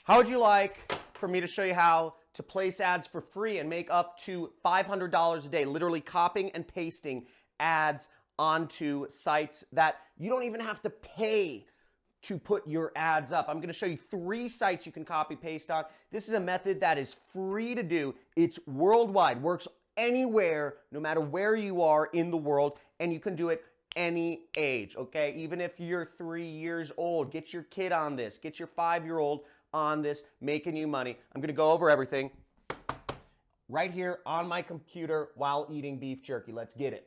How would you like for me to show you how to place ads for free and make up to $500 a day, literally copying and pasting ads onto sites that you don't even have to pay to put your ads up? I'm going to show you 3 sites you can copy paste on. This is a method that is free to do. It's worldwide, works anywhere, no matter where you are in the world, and you can do it any age, okay? Even if you're 3 years old, get your kid on this, get your 5-year-old on this, making you money. I'm going to go over everything right here on my computer while eating beef jerky. Let's get it.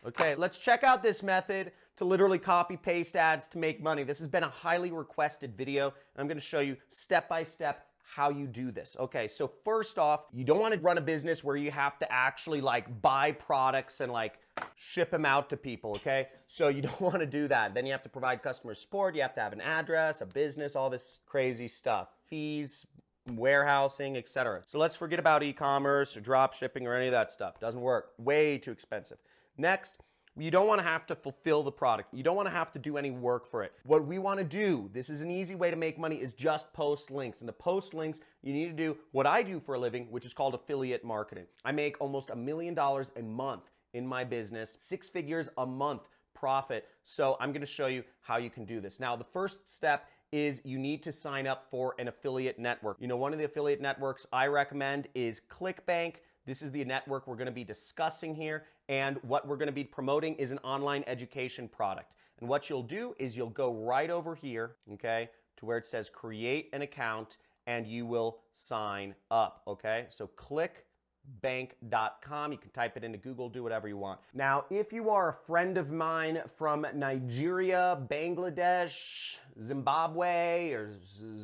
Okay, let's check out this method to literally copy paste ads to make money. This has been a highly requested video, and I'm going to show you step by step how you do this. Okay, so first off, you don't want to run a business where you have to actually like buy products and like ship them out to people, okay? So you don't want to do that. Then you have to provide customer support, you have to have an address, a business, all this crazy stuff, fees, warehousing, etc. So let's forget about e-commerce or drop shipping or any of that stuff. Doesn't work. Way too expensive. Next, you don't want to have to fulfill the product. You don't want to have to do any work for it. What we want to do, this is an easy way to make money, is just post links. And to post links, you need to do what I do for a living, which is called affiliate marketing. I make almost $1 million a month in my business, 6 figures a month profit. So I'm going to show you how you can do this. Now, the first step is you need to sign up for an affiliate network. You know, one of the affiliate networks I recommend is CLICKBANK. This is the network we're going to be discussing here, and what we're going to be promoting is an online education product. And what you'll do is you'll go right over here, okay, to where it says create an account, and you will sign up, okay? So clickbank.com. You can type it into Google, do whatever you want. Now, if you are a friend of mine from Nigeria, Bangladesh, Zimbabwe, or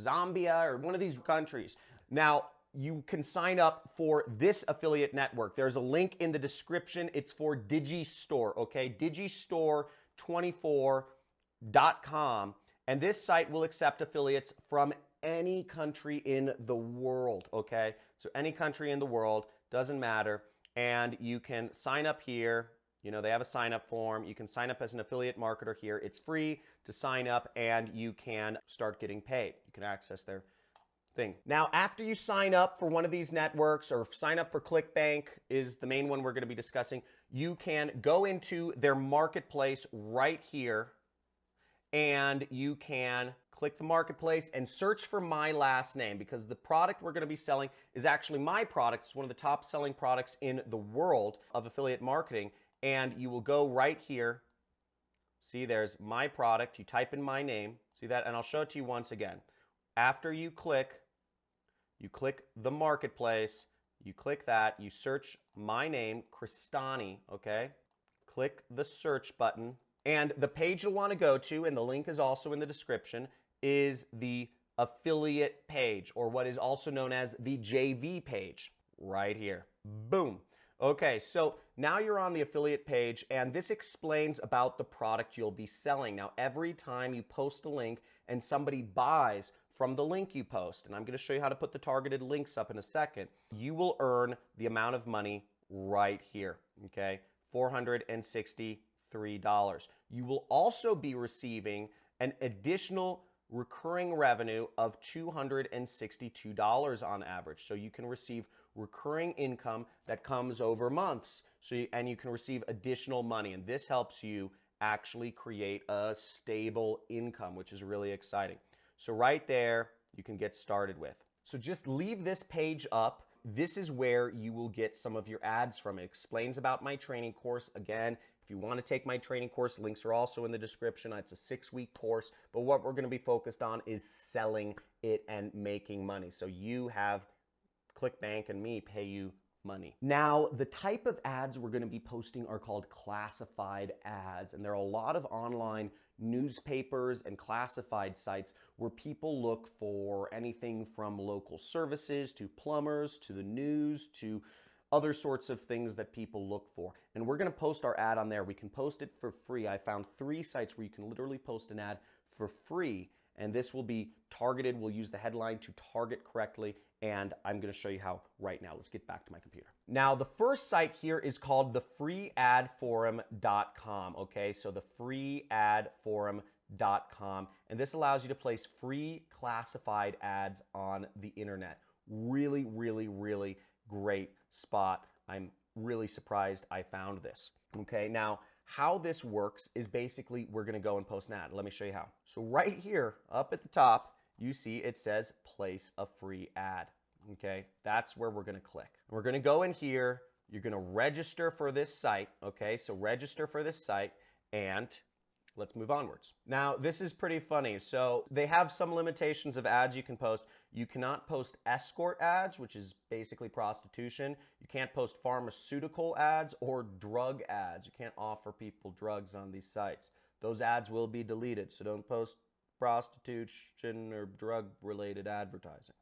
Zambia, or one of these countries, now, you can sign up for this affiliate network. There's a link in the description. It's for Digistore, okay? Digistore24.com. And this site will accept affiliates from any country in the world, okay? So any country in the world, doesn't matter. And you can sign up here. You know, they have a sign up form. You can sign up as an affiliate marketer here. It's free to sign up, and you can start getting paid. You can access their thing. Now, after you sign up for one of these networks, or sign up for ClickBank is the main one we're going to be discussing, you can go into their marketplace right here, and you can click the marketplace and search for my last name, because the product we're going to be selling is actually my product. It's one of the top selling products in the world of affiliate marketing, and you will go right here. See, there's my product. You type in my name. See that? And I'll show it to you once again. After you click the marketplace, you click that, you search my name, Crestani, okay? Click the search button, and the page you'll want to go to, and the link is also in the description, is the affiliate page, or what is also known as the JV page, right here. Boom. Okay, so now you're on the affiliate page, and this explains about the product you'll be selling. Now, every time you post a link and somebody buys from the link you post, and I'm going to show you how to put the targeted links up in a second, you will earn the amount of money right here, okay? $463. You will also be receiving an additional recurring revenue of $262 on average. So you can receive recurring income that comes over months, and you can receive additional money, and this helps you actually create a stable income, which is really exciting. So right there, you can get started with. So just leave this page up. This is where you will get some of your ads from. It explains about my training course. Again, if you want to take my training course, links are also in the description. It's a 6-week course, but what we're going to be focused on is selling it and making money. So you have ClickBank and me pay you money. Now, the type of ads we're going to be posting are called classified ads, and there are a lot of online newspapers and classified sites where people look for anything from local services to plumbers to the news to other sorts of things that people look for. And we're going to post our ad on there. We can post it for free. I found 3 sites where you can literally post an ad for free, and this will be targeted. We'll use the headline to target correctly, and I'm going to show you how right now. Let's get back to my computer. Now, the first site here is called the freeadforum.com, okay? So the freeadforum.com, and this allows you to place free classified ads on the internet. Really, really, really great spot. I'm really surprised I found this. Okay, now how this works is basically we're going to go and post an ad. Let me show you how. So right here up at the top, you see it says place a free ad. Okay, that's where we're going to click. We're going to go in here. You're going to register for this site. Okay, so register for this site, and let's move onwards. Now, this is pretty funny. So they have some limitations of ads you can post. You cannot post escort ads, which is basically prostitution. You can't post pharmaceutical ads or drug ads. You can't offer people drugs on these sites. Those ads will be deleted, so don't post prostitution or drug-related advertising.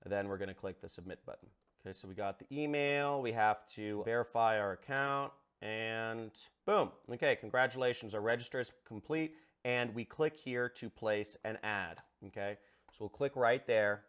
And then we're going to click the submit button. Okay, so we got the email. We have to verify our account. And boom. Okay, congratulations. Our register is complete. And we click here to place an ad. Okay, so we'll click right there.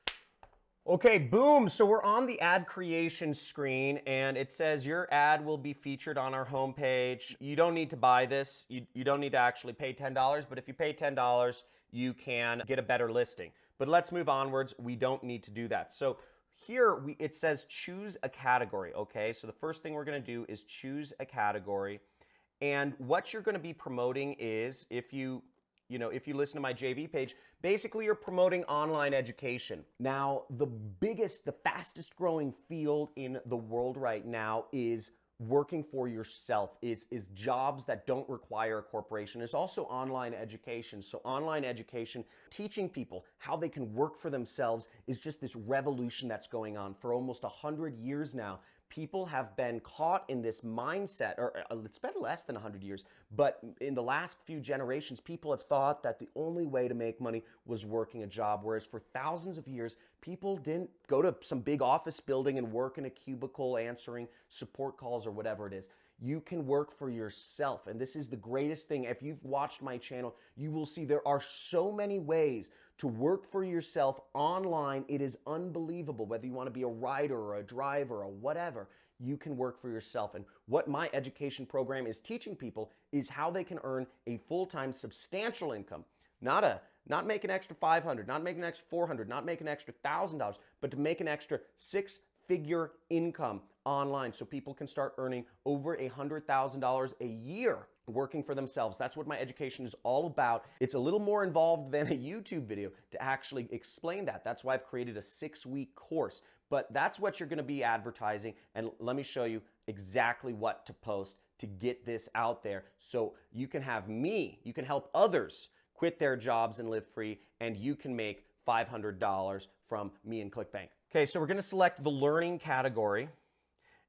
Okay, boom. So we're on the ad creation screen, and it says your ad will be featured on our homepage. You don't need to buy this. You don't need to actually pay $10, but if you pay $10, you can get a better listing. But let's move onwards. We don't need to do that. So here it says choose a category, okay? So the first thing we're going to do is choose a category. And what you're going to be promoting is, if you listen to my JV page, basically you're promoting online education. Now, the fastest growing field in the world right now is working for yourself, is jobs that don't require a corporation. It's also online education. So online education, teaching people how they can work for themselves, is just this revolution that's going on. For almost 100 years now, people have been caught in this mindset, or it's been less than 100 years, but in the last few generations, people have thought that the only way to make money was working a job, whereas for thousands of years, people didn't go to some big office building and work in a cubicle answering support calls or whatever it is. You can work for yourself, and this is the greatest thing. If you've watched my channel, you will see there are so many ways to work for yourself online. It is unbelievable. Whether you want to be a writer or a driver or whatever, you can work for yourself. And what my education program is teaching people is how they can earn a full-time substantial income. Not make an extra $500, not make an extra $400, not make an extra $1,000, but to make an extra six-figure income online, so people can start earning over $100,000 a year working for themselves. That's what my education is all about. It's a little more involved than a YouTube video to actually explain that. That's why I've created a 6-week course. But that's what you're going to be advertising, and let me show you exactly what to post to get this out there, so you can have me, you can help others quit their jobs and live free, and you can make $500 from me and CLICKBANK. Okay, so we're going to select the learning category,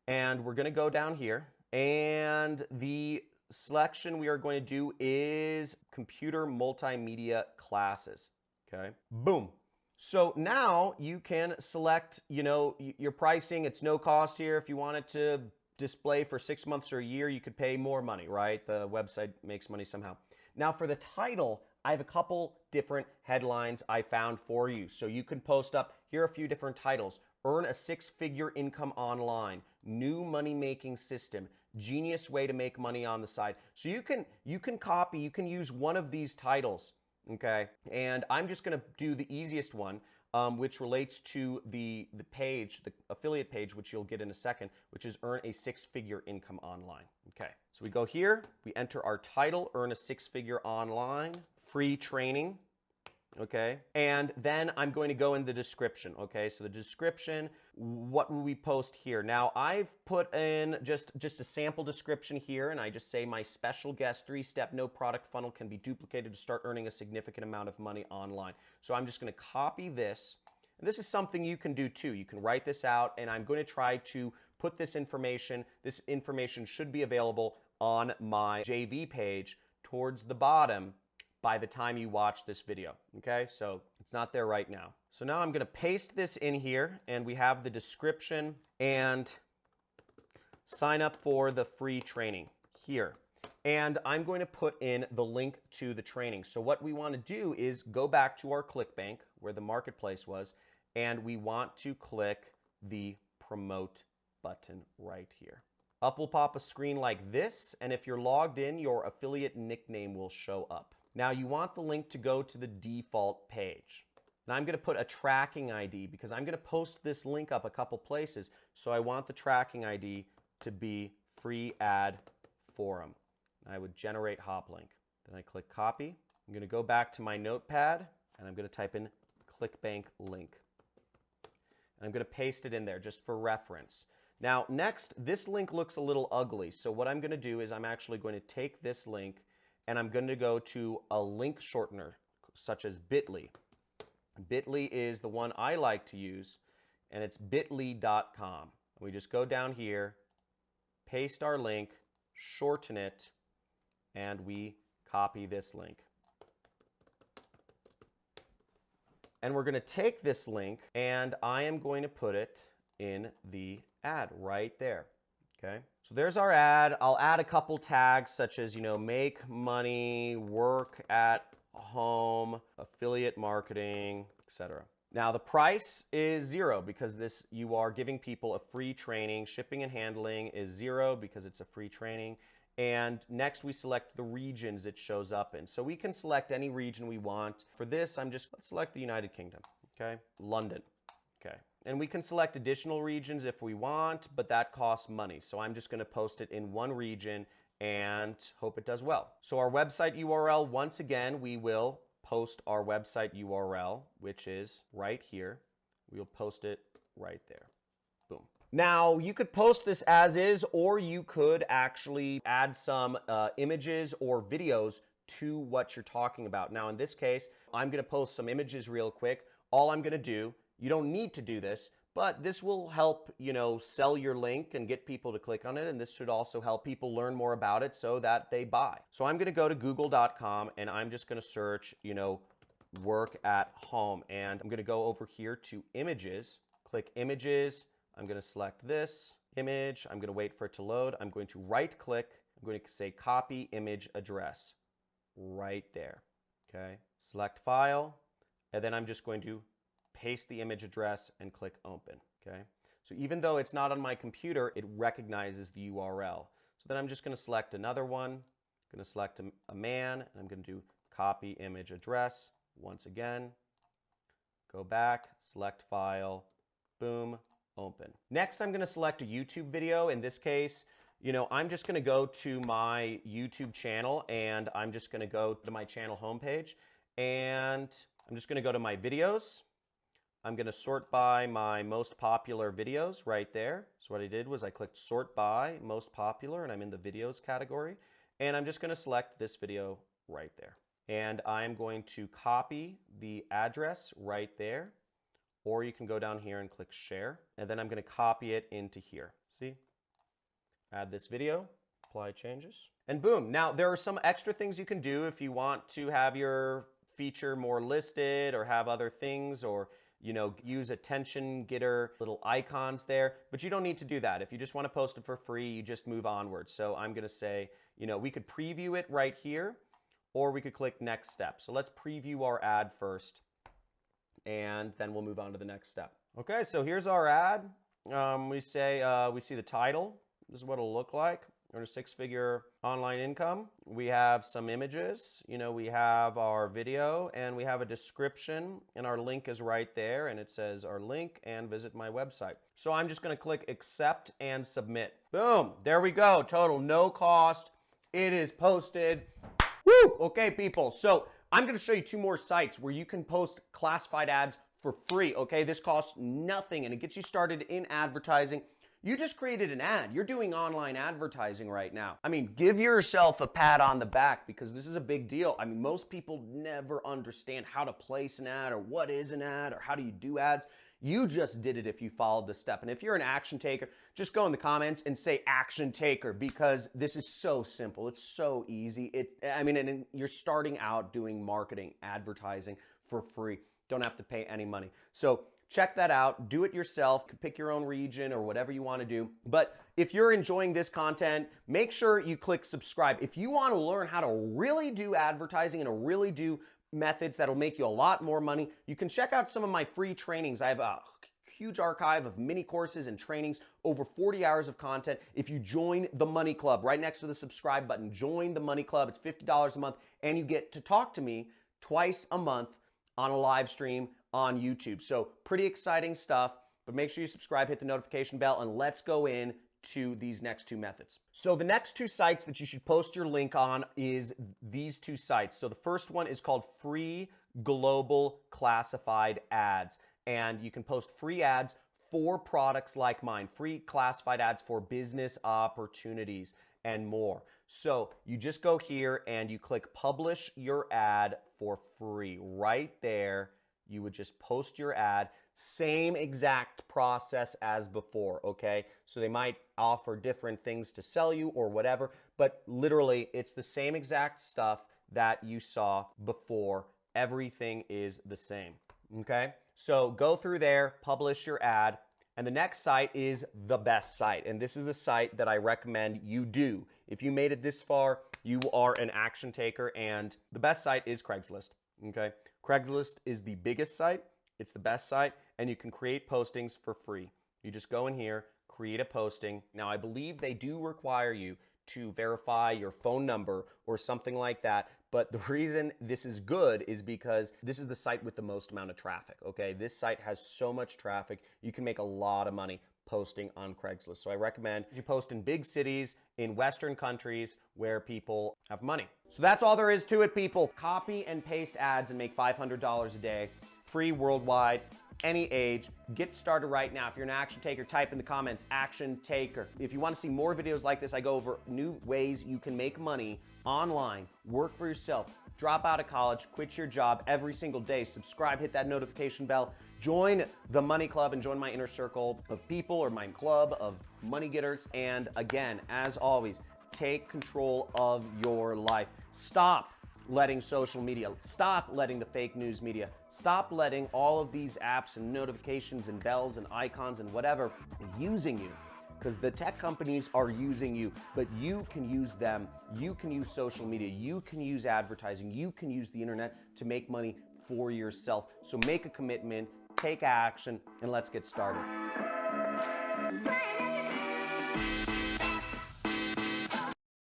and we're going to go down here, and the selection we are going to do is computer multimedia classes. Okay, boom. So now you can select, your pricing. It's no cost here. If you want it to display for 6 months or a year, you could pay more money, right? The website makes money somehow. Now for the title, I have a couple different headlines I found for you. So you can post up, here are a few different titles. Earn a 6-figure income online, new money-making system, genius way to make money on the side. So you can use one of these titles, okay? And I'm just gonna do the easiest one, which relates to the page, the affiliate page, which you'll get in a second, which is earn a 6-figure income online. Okay, so we go here, we enter our title, earn a 6-figure online, free training. Okay, and then I'm going to go in the description. Okay, so the description, what will we post here? Now I've put in just a sample description here, and I just say my special guest 3-step no product funnel can be duplicated to start earning a significant amount of money online. So I'm just going to copy this, and this is something you can do too. You can write this out, and I'm going to try to put this information. This information should be available on my JV page towards the bottom by the time you watch this video, okay? So it's not there right now. So now I'm gonna paste this in here, and we have the description and sign up for the free training here. And I'm going to put in the link to the training. So what we wanna do is go back to our CLICKBANK, where the marketplace was, and we want to click the promote button right here. Up will pop a screen like this, and if you're logged in, your affiliate nickname will show up. Now you want the link to go to the default page. And I'm going to put a tracking ID because I'm going to post this link up a couple places, so I want the tracking ID to be free ad forum. I would generate hop link. Then I click copy. I'm going to go back to my notepad, and I'm going to type in CLICKBANK link. And I'm going to paste it in there just for reference. Now, next, this link looks a little ugly. So what I'm going to do is I'm actually going to take this link and I'm going to go to a link shortener such as bit.ly. Bit.ly is the one I like to use, and it's bit.ly.com. We just go down here, paste our link, shorten it, and we copy this link. And we're going to take this link and I am going to put it in the ad right there. Okay, so there's our ad. I'll add a couple tags such as, make money, work at home, affiliate marketing, etc. Now the price is $0 because you are giving people a free training. Shipping and handling is $0 because it's a free training. And next we select the regions it shows up in. So we can select any region we want. For this, let's select the United Kingdom, okay? London, okay? And we can select additional regions if we want, but that costs money. So I'm just gonna post it in one region and hope it does well. So our website URL, once again, we will post our website URL, which is right here. We'll post it right there, boom. Now, you could post this as is, or you could actually add some images or videos to what you're talking about. Now, in this case, I'm going to post some images real quick. All I'm going to do, you don't need to do this, but this will help, sell your link and get people to click on it. And this should also help people learn more about it so that they buy. So I'm going to go to google.com and I'm just going to search, work at home. And I'm going to go over here to images, click images. I'm going to select this image. I'm going to wait for it to load. I'm going to right click. I'm going to say copy image address right there. Okay. Select file. And then I'm just going to paste the image address and click open. Okay. So even though it's not on my computer, it recognizes the URL. So then I'm just going to select another one. I'm going to select a man. And I'm going to do copy image address once again. Go back, select file, boom. Open. Next, I'm going to select a YouTube video. In this case, I'm just going to go to my YouTube channel and I'm just going to go to my channel homepage and I'm just going to go to my videos. I'm going to sort by my most popular videos right there. So what I did was I clicked sort by most popular and I'm in the videos category. And I'm just going to select this video right there. And I'm going to copy the address right there. Or you can go down here and click share, and then I'm going to copy it into here. See? Add this video, apply changes, and boom. Now, there are some extra things you can do if you want to have your feature more listed or have other things or, use attention getter little icons there, but you don't need to do that. If you just want to post it for free, you just move onward. So I'm going to say, we could preview it right here, or we could click next step. So let's preview our ad first. And then we'll move on to the next step. Okay, so here's our ad. We see the title. This is what it'll look like. Earn a six-figure online income. We have some images. We have our video and we have a description and our link is right there and it says our link and visit my website. So I'm just going to click accept and submit. Boom, there we go. Total, no cost. It is posted. Woo! Okay, people. So I'm going to show you two more sites where you can post classified ads for free, okay? This costs nothing and it gets you started in advertising. You just created an ad. You're doing online advertising right now. Give yourself a pat on the back because this is a big deal. Most people never understand how to place an ad or what is an ad or how do you do ads. You just did it if you followed the step. And if you're an action taker, just go in the comments and say action taker because this is so simple. It's so easy. And you're starting out doing marketing, advertising for free. Don't have to pay any money. So check that out. Do it yourself. Pick your own region or whatever you want to do. But if you're enjoying this content, make sure you click subscribe. If you want to learn how to really do advertising and to really do methods that'll make you a lot more money. You can check out some of my free trainings. I have a huge archive of mini courses and trainings, over 40 hours of content. If you join the Money Club, right next to the subscribe button, join the Money Club. It's $50 a month, and you get to talk to me twice a month on a live stream on YouTube. So pretty exciting stuff, but make sure you subscribe, hit the notification bell, and let's go in to these next two methods. So the next two sites that you should post your link on is these two sites. So the first one is called Free Global Classified Ads, and you can post free ads for products like mine, free classified ads for business opportunities and more. So you just go here and you click publish your ad for free. Right there, you would just post your ad. Same exact process as before, okay? So they might offer different things to sell you or whatever, but literally it's the same exact stuff that you saw before. Everything is the same, okay? So go through there, publish your ad, and the next site is the best site. And this is the site that I recommend you do. If you made it this far, you are an action taker, and the best site is Craigslist, okay? Craigslist is the biggest site, it's the best site, and you can create postings for free. You just go in here, create a posting. Now, I believe they do require you to verify your phone number or something like that, but the reason this is good is because this is the site with the most amount of traffic, okay? This site has so much traffic, you can make a lot of money posting on Craigslist. So I recommend you post in big cities, in Western countries where people have money. So that's all there is to it, people. Copy and paste ads and make $500 a day, free worldwide, any age. Get started right now. If you're an action taker, type in the comments, action taker. If you want to see more videos like this, I go over new ways you can make money online, work for yourself, drop out of college, quit your job every single day, subscribe, hit that notification bell, join the Money Club and join my inner circle of people or my club of money getters. And again, as always, take control of your life. Stop letting social media, stop letting the fake news media, stop letting all of these apps and notifications and bells and icons and whatever using you. Because the tech companies are using you, but you can use them. You can use social media. You can use advertising. You can use the internet to make money for yourself. So make a commitment, take action, and let's get started.